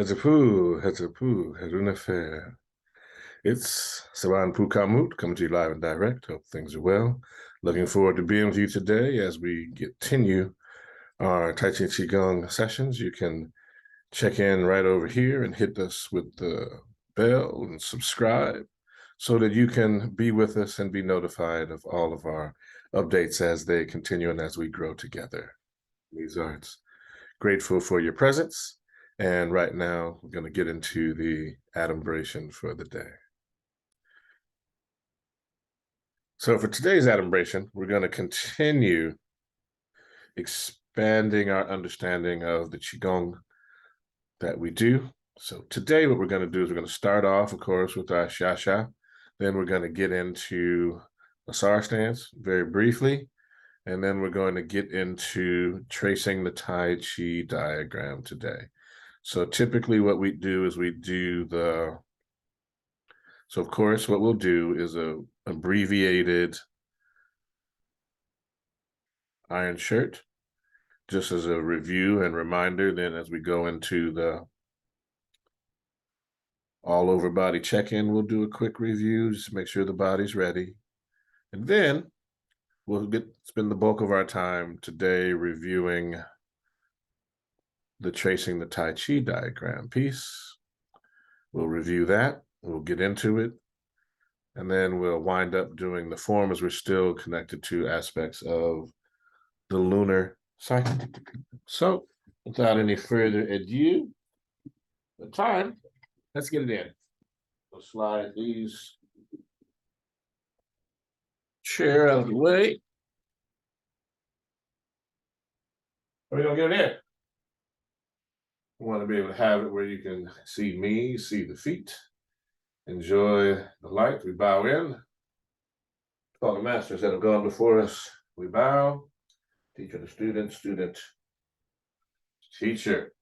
Hezepu, Herunefer. It's Saran Pukamut coming to you live and direct. Hope things are well. Looking forward to being with you today as we continue our Taiji Qigong sessions. You can check in right over here and hit us with the bell and subscribe so that you can be with us and be notified of all of our updates as they continue and as we grow together. These arts. Grateful for your presence. And right now, we're going to get into the adumbration for the day. So for today's adumbration, we're going to continue expanding our understanding of the Qigong that we do. So today, what we're going to do is we're going to start off, of course, with our Shaashaa. Then we're going to get into Asar stance very briefly. And then we're going to get into tracing the Taiji diagram today. So typically what we do is so of course, what we'll do is a abbreviated iron shirt, just as a review and reminder. Then as we go into the all over body check-in, we'll do a quick review, just to make sure the body's ready. And then we'll spend the bulk of our time today reviewing the tracing the Tai Chi diagram piece. We'll review that, we'll get into it, and then we'll wind up doing the form as we're still connected to aspects of the lunar cycle. So without any further ado, let's get it in. We'll slide these chair out of the way. Are we gonna get it in? We want to be able to have it where you can see me, see the feet, enjoy the light. We bow in. All the masters that have gone before us, we bow. Teacher to student, student, teacher.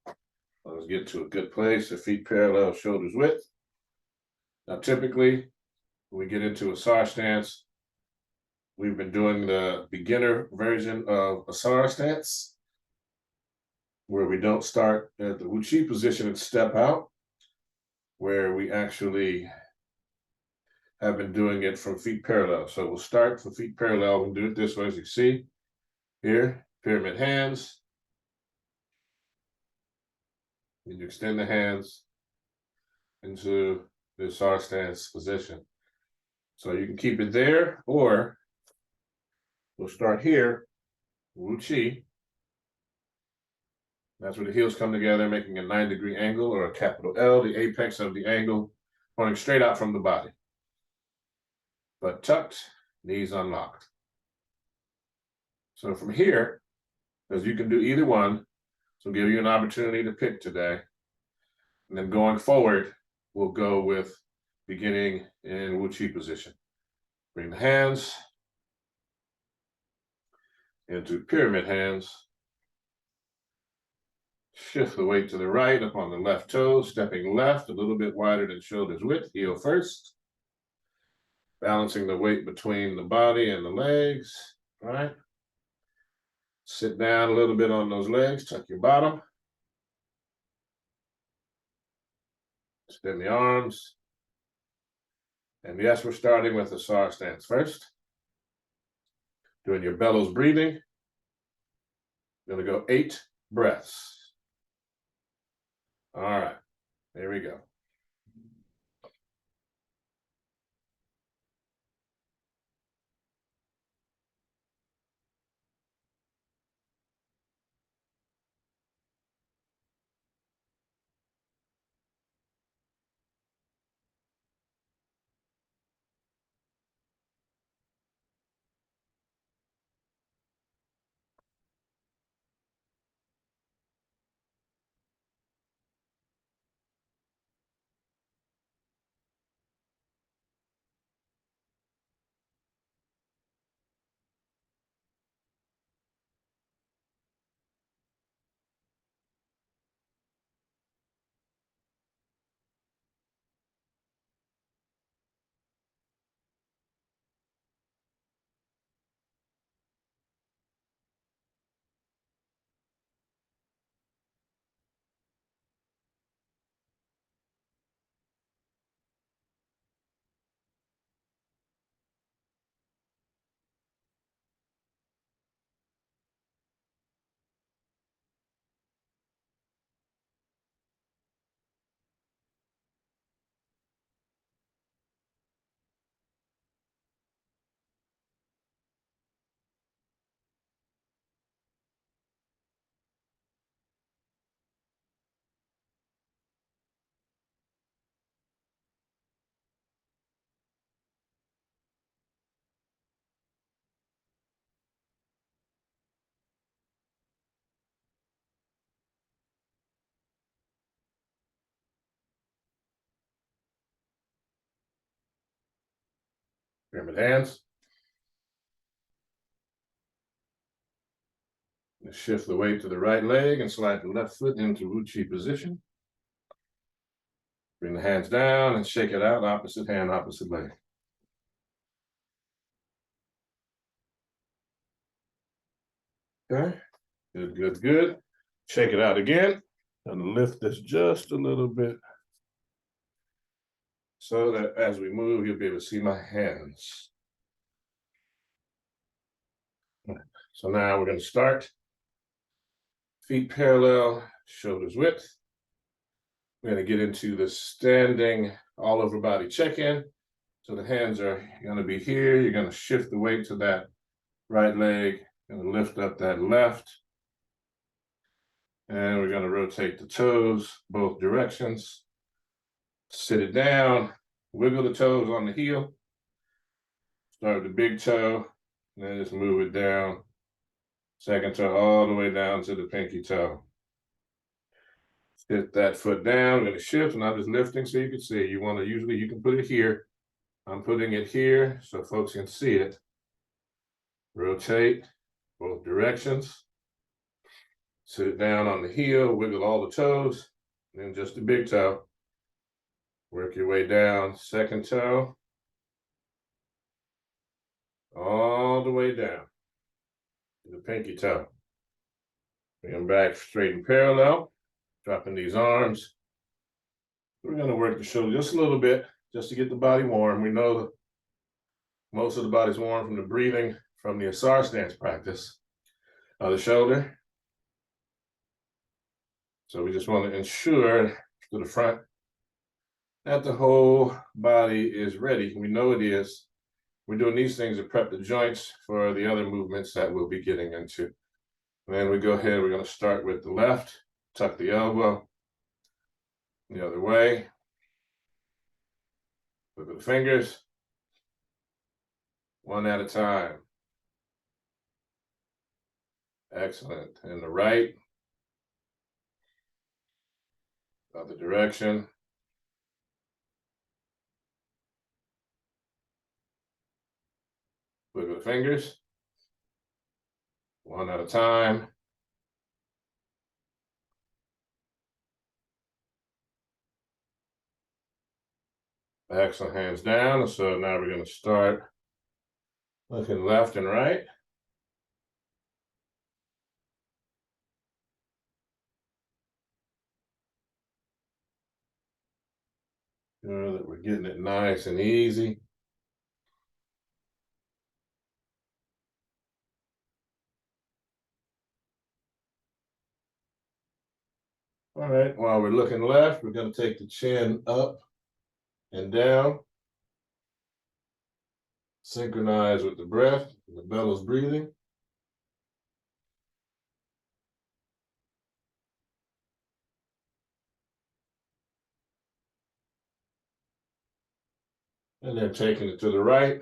Let's get to a good place. The feet parallel, shoulders width. Now, typically, when we get into Asar stance, we've been doing the beginner version of Asar stance, where we don't start at the Wuchi position and step out, where we actually have been doing it from feet parallel. So we'll start from feet parallel and do it this way, as you see here, pyramid hands. And you extend the hands into the Asar stance position. So you can keep it there, or we'll start here, Wuchi. That's where the heels come together, making a 9-degree angle or a capital L, the apex of the angle, pointing straight out from the body. Butt tucked, knees unlocked. So from here, as you can do either one, so give you an opportunity to pick today. And then going forward, we'll go with beginning in Wuchi position. Bring the hands into pyramid hands. Shift the weight to the right up on the left toe, stepping left a little bit wider than shoulders width, heel first. Balancing the weight between the body and the legs, all right? Sit down a little bit on those legs, tuck your bottom. Extend the arms. And yes, we're starting with the Asar stance first. Doing your bellows breathing. You're gonna go 8 breaths. All right, there we go. Pyramid hands. Shift the weight to the right leg and slide the left foot into Wuchi position. Bring the hands down and shake it out, opposite hand, opposite leg. Okay, good, good, good. Shake it out again. And lift this just a little bit so that as we move, you'll be able to see my hands. So now we're going to start. Feet parallel, shoulders width. We're going to get into the standing all over body check-in. So the hands are going to be here. You're going to shift the weight to that right leg and lift up that left. And we're going to rotate the toes both directions. Sit it down, wiggle the toes on the heel. Start with the big toe, and then just move it down. Second toe all the way down to the pinky toe. Hit that foot down, I'm going to shift, and I'm just lifting so you can see. You want to, usually you can put it here. I'm putting it here so folks can see it. Rotate both directions. Sit it down on the heel, wiggle all the toes, and then just the big toe. Work your way down, second toe. All the way down to the pinky toe. Bring them back straight and parallel. Dropping these arms. We're going to work the shoulder just a little bit, just to get the body warm. We know that most of the body's warm from the breathing from the Asar stance practice of the shoulder. So we just want to ensure to the front that the whole body is ready. We know it is. We're doing these things to prep the joints for the other movements that we'll be getting into. And then we go ahead, we're going to start with the left, tuck the elbow the other way. Look at the fingers, one at a time. Excellent. And the right, other direction. Look at the fingers, one at a time. Excellent, hands down. So now we're going to start looking left and right. Sure that we're getting it nice and easy. All right, while we're looking left, we're going to take the chin up and down. Synchronize with the breath, the bellows breathing. And then taking it to the right,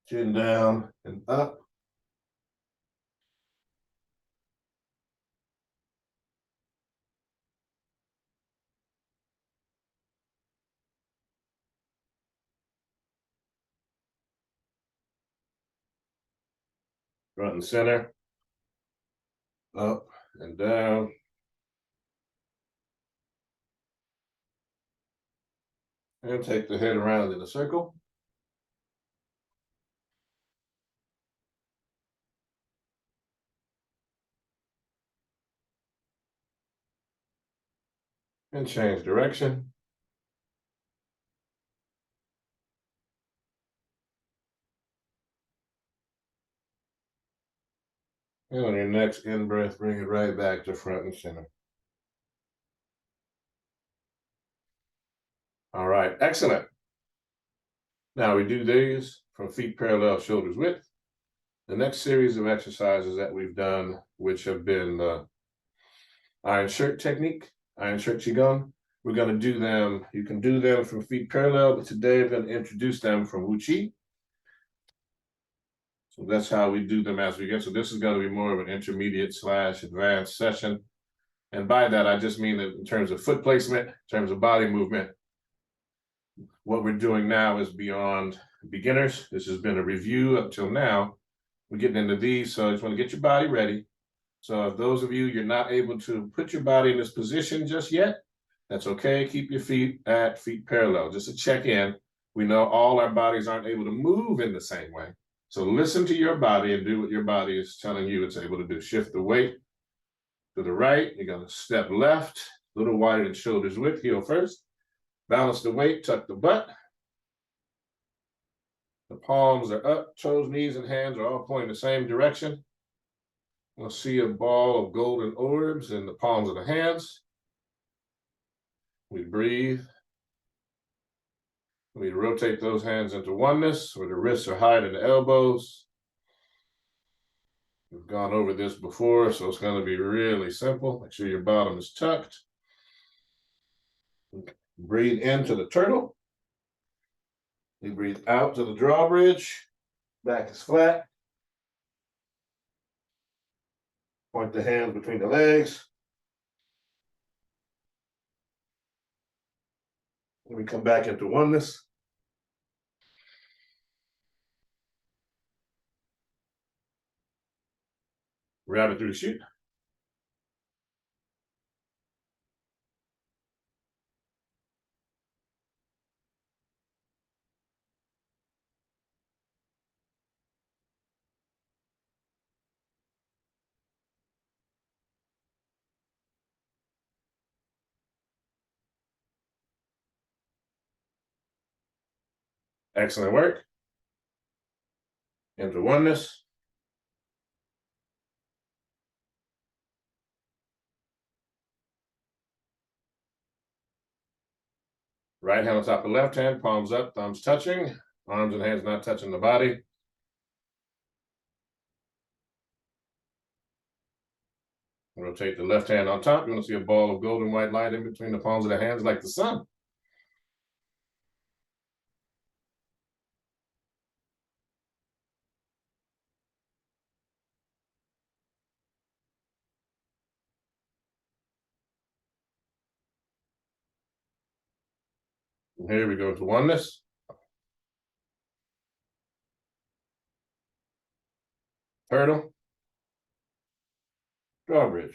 chin down and up. Front and center, up and down. And take the head around in a circle. And change direction. And on your next in-breath, bring it right back to front and center. All right, excellent. Now we do these from feet parallel, shoulders width. The next series of exercises that we've done, which have been the iron shirt technique, iron shirt Qigong, we're going to do them. You can do them from feet parallel, but today I'm going to introduce them from Wuchi. So that's how we do them as we get. So this is going to be more of an intermediate / advanced session. And by that, I just mean that in terms of foot placement, in terms of body movement, what we're doing now is beyond beginners. This has been a review up till now. We're getting into these, so I just want to get your body ready. So if those of you, you're not able to put your body in this position just yet, that's okay. Keep your feet parallel, just to check in. We know all our bodies aren't able to move in the same way. So listen to your body and do what your body is telling you it's able to do. Shift the weight to the right. You're going to step left, a little wider than shoulders width, heel first. Balance the weight, tuck the butt. The palms are up, toes, knees, and hands are all pointing the same direction. We'll see a ball of golden orbs in the palms of the hands. We breathe. We rotate those hands into oneness, where the wrists are higher than the elbows. We've gone over this before, so it's going to be really simple. Make sure your bottom is tucked. Breathe into the turtle. You breathe out to the drawbridge. Back is flat. Point the hands between the legs. And we come back into oneness. Rabbit through the chute. Excellent work. Into oneness. Right hand on top of the left hand, palms up, thumbs touching, arms and hands not touching the body. Rotate the left hand on top. You're going to see a ball of golden white light in between the palms of the hands like the sun. And here we go to oneness. Turtle. Drawbridge.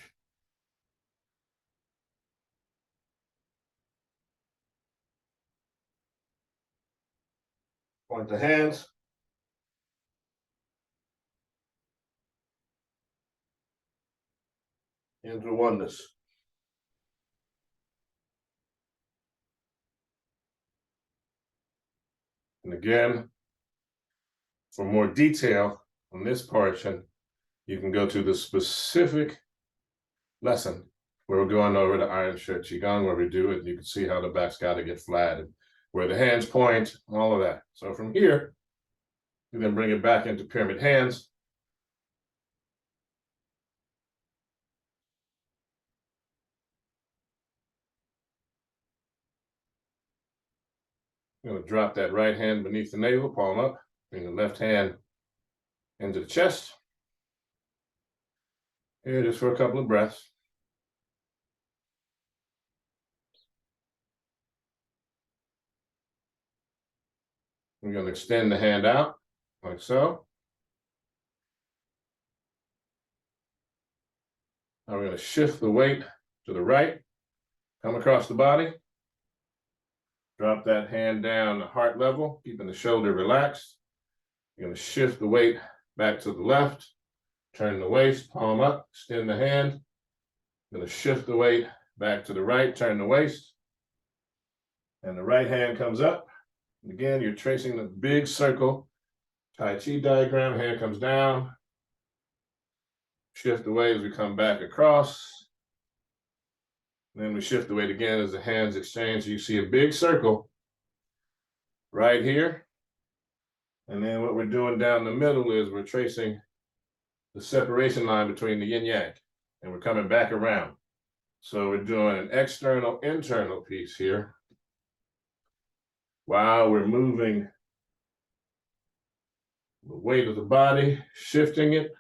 Point the hands. Into oneness. And again, for more detail on this portion, you can go to the specific lesson where we're going over the Iron Shirt Qigong, where we do it. You can see how the back's got to get flat and where the hands point, all of that. So from here, you then bring it back into pyramid hands. I'm going to drop that right hand beneath the navel, palm up, bring the left hand into the chest. Here, just for a couple of breaths. We're going to extend the hand out, like so. Now we're going to shift the weight to the right, come across the body. Drop that hand down to heart level, keeping the shoulder relaxed. You're going to shift the weight back to the left, turn the waist, palm up, extend the hand. Going to shift the weight back to the right, turn the waist. And the right hand comes up. And again, you're tracing the big circle. Taiji diagram, hand comes down. Shift the weight as we come back across. Then we shift the weight again as the hands exchange. So you see a big circle right here. And then what we're doing down the middle is we're tracing the separation line between the yin yang. And we're coming back around. So we're doing an external, internal piece here. While we're moving the weight of the body, shifting it.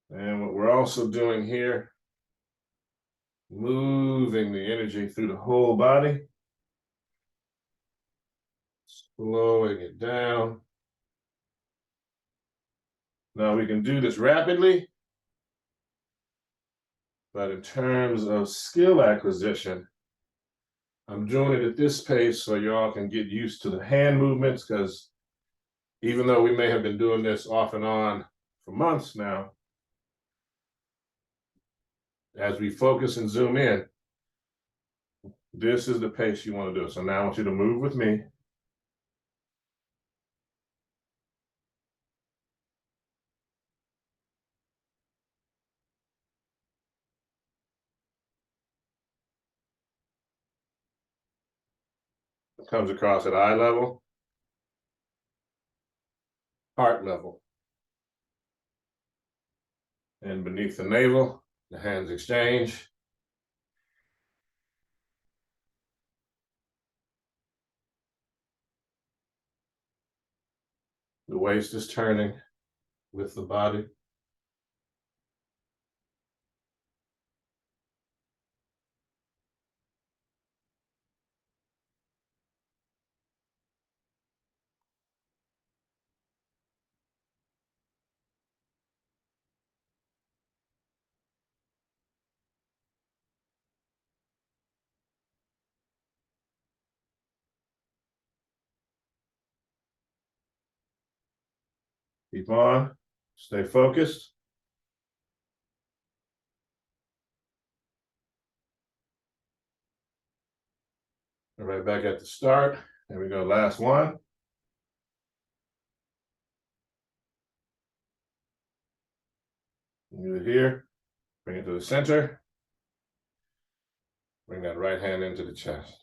And what we're also doing here, moving the energy through the whole body. flowing it down. Now we can do this rapidly, but in terms of skill acquisition, I'm doing it at this pace so y'all can get used to the hand movements, because even though we may have been doing this off and on for months now, as we focus and zoom in, this is the pace you want to do. So now I want you to move with me. It comes across at eye level, heart level. And beneath the navel, the hands exchange. The waist is turning with the body. Keep on, stay focused. Right back at the start. There we go, last one. Move it here, bring it to the center. Bring that right hand into the chest.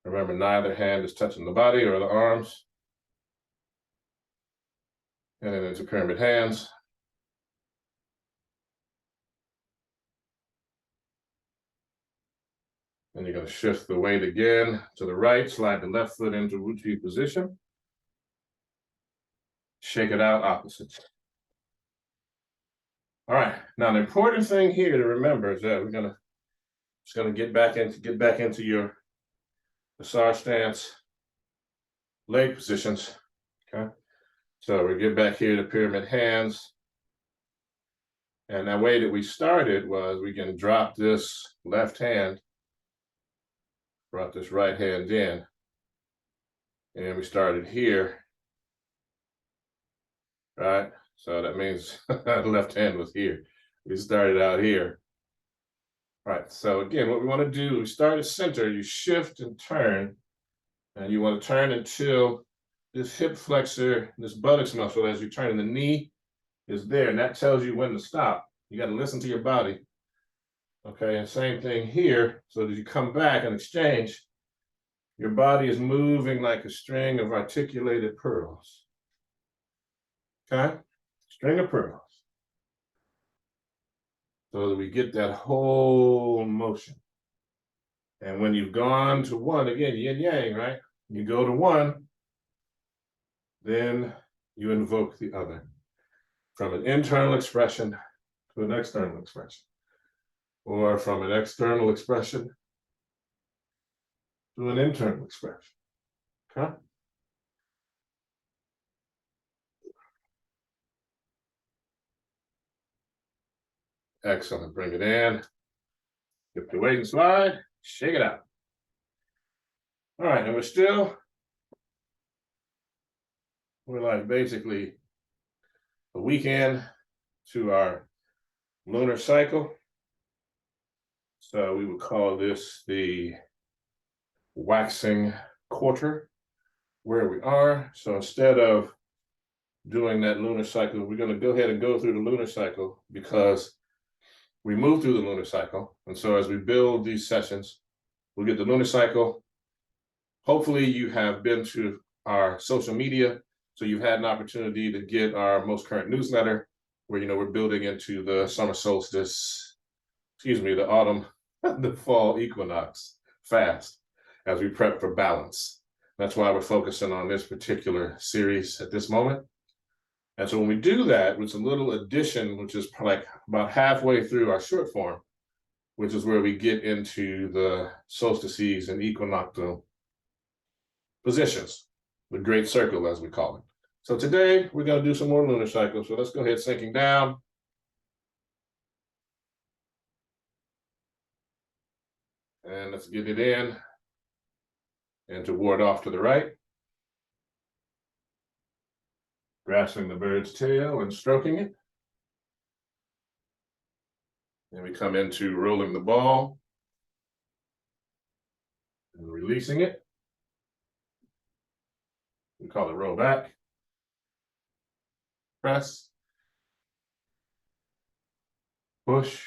Remember, neither hand is touching the body or the arms. And then into pyramid hands. And you're going to shift the weight again to the right, slide the left foot into Wuchi position. Shake it out opposite. All right, now the important thing here to remember is that we're just gonna get back into your Asar stance, leg positions. Okay, so we get back here to pyramid hands. And that way that we started was we can drop this left hand, brought this right hand in, and we started here, right? So that means the left hand was here. We started out here. All right, so again, what we want to do, we start at center, you shift and turn, and you want to turn until this hip flexor, this buttocks muscle, as you turn, the knee is there, and that tells you when to stop. You got to listen to your body. Okay, and same thing here, so that you come back and exchange, your body is moving like a string of articulated pearls. Okay, string of pearls. So that we get that whole motion. And when you've gone to one, again, yin yang, right? You go to one, then you invoke the other. From an internal expression to an external expression. Or from an external expression to an internal expression. Okay? Excellent. Bring it in. Lift the weight and slide. Shake it out. All right, and we're like basically a weekend to our lunar cycle. So we would call this the waxing quarter, where we are. So instead of doing that lunar cycle, we're going to go ahead and go through the lunar cycle, because we move through the lunar cycle. And so as we build these sessions, we'll get the lunar cycle. Hopefully you have been to our social media, so you've had an opportunity to get our most current newsletter, where, we're building into the summer solstice, the autumn, the fall equinox fast, as we prep for balance. That's why we're focusing on this particular series at this moment. And so when we do that, it's a little addition, which is like about halfway through our short form. which is where we get into the solstices and equinoctial positions, the great circle, as we call it. So today we're going to do some more lunar cycles. So let's go ahead, sinking down. And let's get it in and to ward off to the right. Grasping the bird's tail and stroking it. And we come into rolling the ball and releasing it. We call it roll back. Press. Push.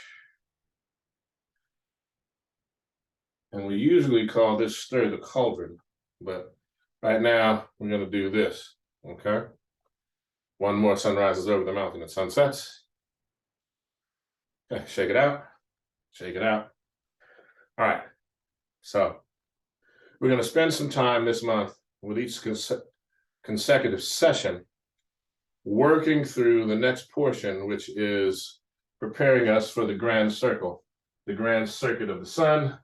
And we usually call this stir the cauldron, but right now we're going to do this, okay? One more sun rises over the mountain and sun sets. Okay, shake it out, shake it out. All right, so we're going to spend some time this month with each consecutive session working through the next portion, which is preparing us for the grand circle, the grand circuit of the sun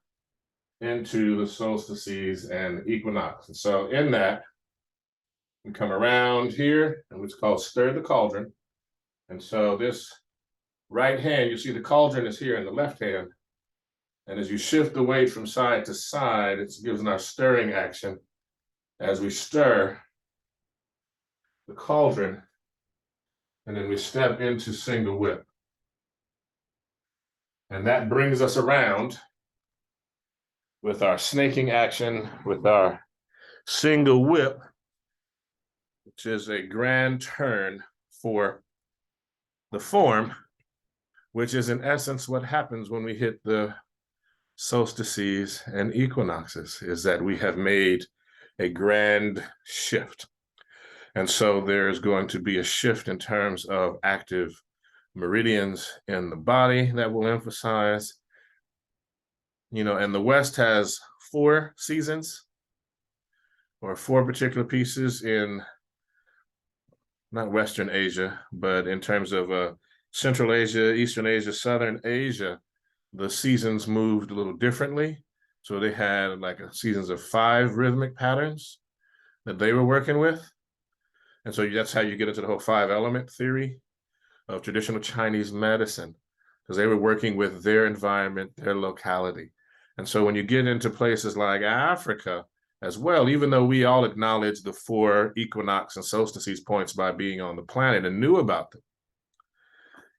into the solstices and equinox. And so in that, we come around here, and what's called stir the cauldron. And so this right hand, you see the cauldron is here in the left hand. And as you shift the weight from side to side, it gives an our stirring action as we stir the cauldron, and then we step into single whip. And that brings us around with our snaking action, with our single whip, which is a grand turn for the form, which is in essence what happens when we hit the solstices and equinoxes, is that we have made a grand shift. And so there's going to be a shift in terms of active meridians in the body that will emphasize, and the West has 4 seasons or 4 particular pieces in not Western Asia, but in terms of Central Asia, Eastern Asia, Southern Asia, the seasons moved a little differently. So they had like seasons of 5 rhythmic patterns that they were working with. And so that's how you get into the whole 5-element theory of traditional Chinese medicine, because they were working with their environment, their locality. And so when you get into places like Africa as well, even though we all acknowledge the 4 equinox and solstices points by being on the planet and knew about them,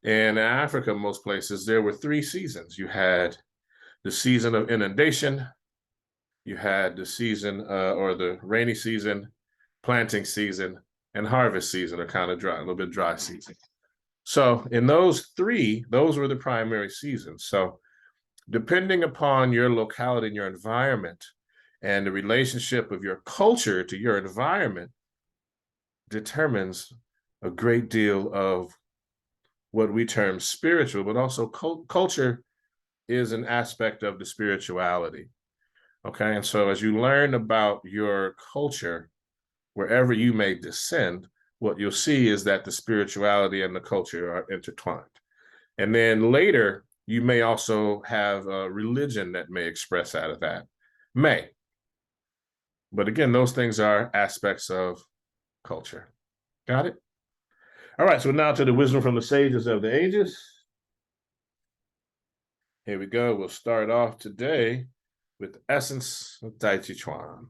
in Africa, most places, there were 3 seasons. You had the season of inundation, you had the season or the rainy season, planting season, and harvest season, or kind of dry, a little bit dry season. So in those 3, those were the primary seasons. So depending upon your locality and your environment and the relationship of your culture to your environment determines a great deal of what we term spiritual, but also culture is an aspect of the spirituality. Okay, and so as you learn about your culture, wherever you may descend, what you'll see is that the spirituality and the culture are intertwined. And then later, you may also have a religion that may express out of that. May. But again, those things are aspects of culture. Got it? All right, so now to the wisdom from the sages of the ages. Here we go. We'll start off today with the essence of Tai Chi Chuan.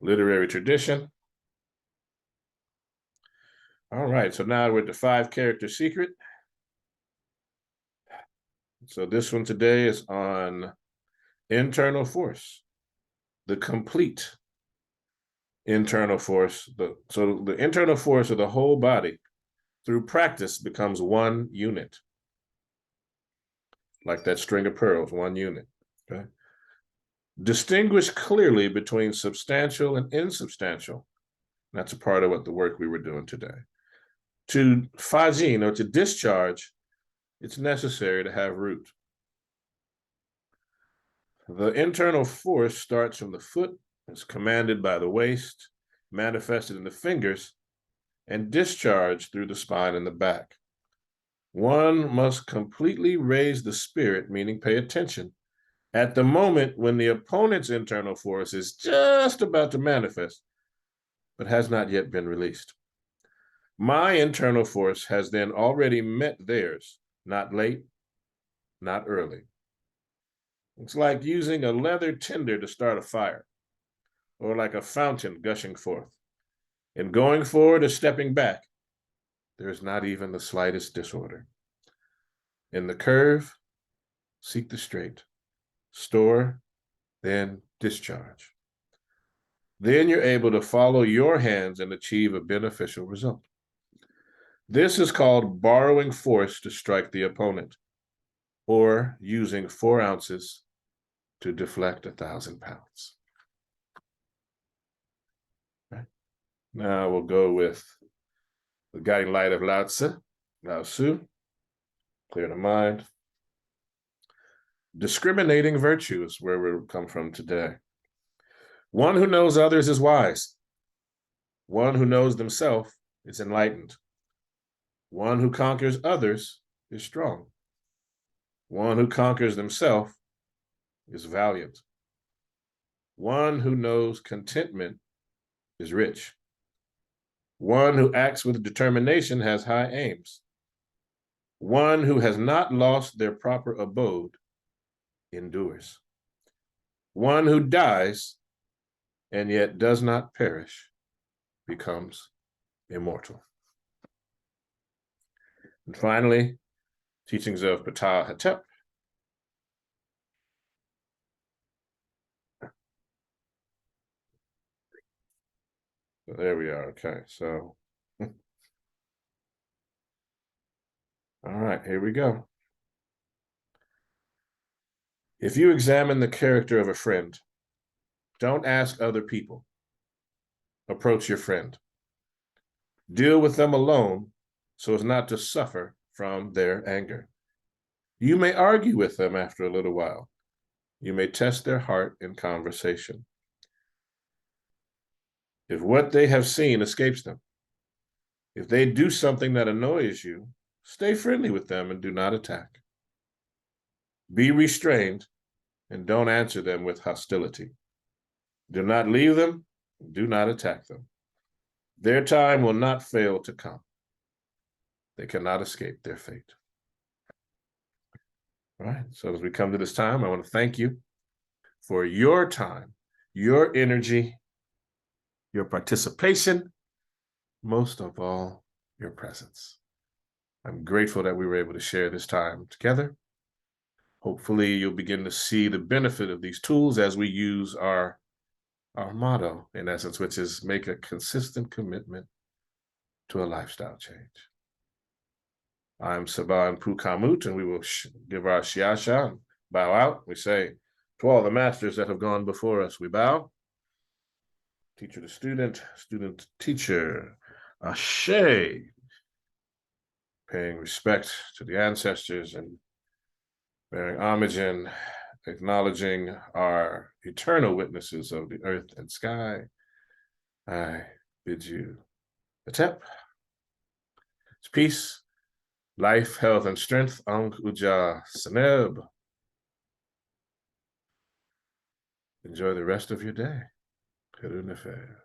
Literary tradition. All right, so now we're at the 5-character secret. So this one today is on internal force, the complete internal force. So the internal force of the whole body through practice becomes one unit. Like that string of pearls, one unit, okay? Distinguish clearly between substantial and insubstantial. That's a part of what the work we were doing today. To fajin, or to discharge, it's necessary to have root. The internal force starts from the foot, is commanded by the waist, manifested in the fingers, and discharged through the spine and the back. One must completely raise the spirit, meaning pay attention, at the moment when the opponent's internal force is just about to manifest, but has not yet been released. My internal force has then already met theirs, not late, not early. It's like using a leather tinder to start a fire, or like a fountain gushing forth. In going forward or stepping back, there is not even the slightest disorder. In the curve, seek the straight. Store, then discharge. Then you're able to follow your hands and achieve a beneficial result. This is called borrowing force to strike the opponent, or using 4 ounces to deflect 1,000 pounds. Right. Now we'll go with the guiding light of Lao Tzu, clear the mind. Discriminating virtue is where we'll come from today. One who knows others is wise. One who knows themselves is enlightened. One who conquers others is strong. One who conquers themselves is valiant. One who knows contentment is rich. One who acts with determination has high aims. One who has not lost their proper abode endures. One who dies and yet does not perish becomes immortal. And finally, teachings of Ptah Hetep. So there we are. Okay, so all right, here we go. If you examine the character of a friend, don't ask other people. Approach your friend. Deal with them alone so as not to suffer from their anger. You may argue with them after a little while. You may test their heart in conversation. If what they have seen escapes them, if they do something that annoys you, stay friendly with them and do not attack. Be restrained and don't answer them with hostility. Do not leave them, do not attack them. Their time will not fail to come. They cannot escape their fate. All right, so as we come to this time, I want to thank you for your time, your energy, your participation, most of all, your presence. I'm grateful that we were able to share this time together. Hopefully you'll begin to see the benefit of these tools as we use our motto, in essence, which is make a consistent commitment to a lifestyle change. I'm Saban Pukamut, and we will give our Shaashaa and bow out. We say, to all the masters that have gone before us, we bow. Teacher to student, student to teacher, Ashe. Paying respect to the ancestors and bearing homage and acknowledging our eternal witnesses of the earth and sky, I bid you a tep. It's peace, life, health, and strength. Ang Uja Seneb. Enjoy the rest of your day. Karunife.